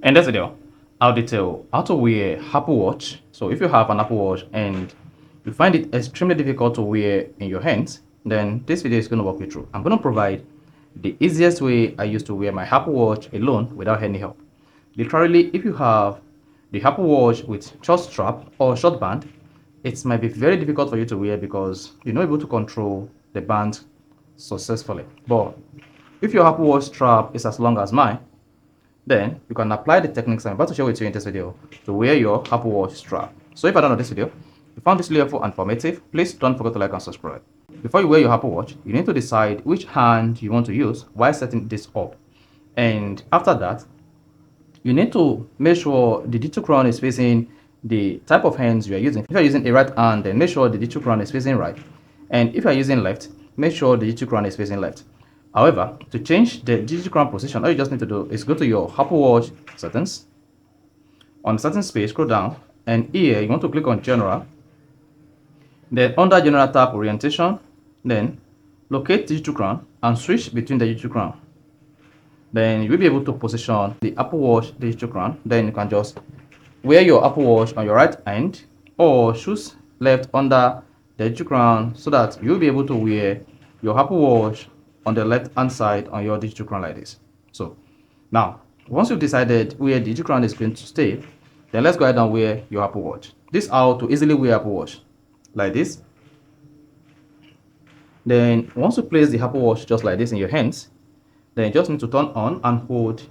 In this video, I'll detail how to wear Apple Watch. So if you have an Apple Watch and you find it extremely difficult to wear in your hands, then this video is going to walk you through. I'm going to provide the easiest way I used to wear my Apple Watch alone without any help. Literally, if you have the Apple Watch with short strap or short band, it might be very difficult for you to wear because you're not able to control the band successfully. But if your Apple Watch strap is as long as mine, then you can apply the techniques I'm about to share with you in this video to wear your Apple Watch strap. So if I don't know this video, if you found this video helpful and informative, please don't forget to like and subscribe. Before you wear your Apple Watch, you need to decide which hand you want to use while setting this up. And after that, you need to make sure the digital crown is facing the type of hands you are using. If you're using a right hand, then make sure the digital crown is facing right. And if you're using left, make sure the digital crown is facing left. However, to change the digital crown position, all you just need to do is go to your Apple Watch settings. On the settings page, scroll down, and here you want to click on General. Then under General tab Orientation, then locate digital crown and switch between the digital crown. Then you'll be able to position the Apple Watch digital crown. Then you can just wear your Apple Watch on your right hand or choose left under the digital crown so that you'll be able to wear your Apple Watch on the left hand side on your digital crown like this. So now, once you've decided where the digital crown is going to stay, then let's go ahead and wear your Apple Watch. This is how to easily wear Apple Watch like this. Then once you place the Apple Watch just like this in your hands, then you just need to turn on and hold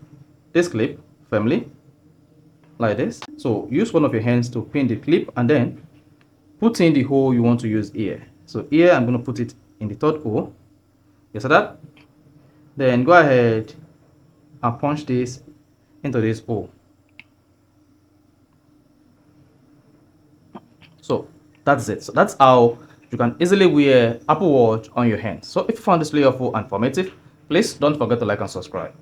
this clip firmly like this. So use one of your hands to pin the clip and then put in the hole you want to use here. So here I'm going to put it in the third hole. You see that? Then go ahead and punch this into this hole. So that's it. So that's how you can easily wear Apple Watch on your hands. So if you found this video helpful and informative, please don't forget to like and subscribe.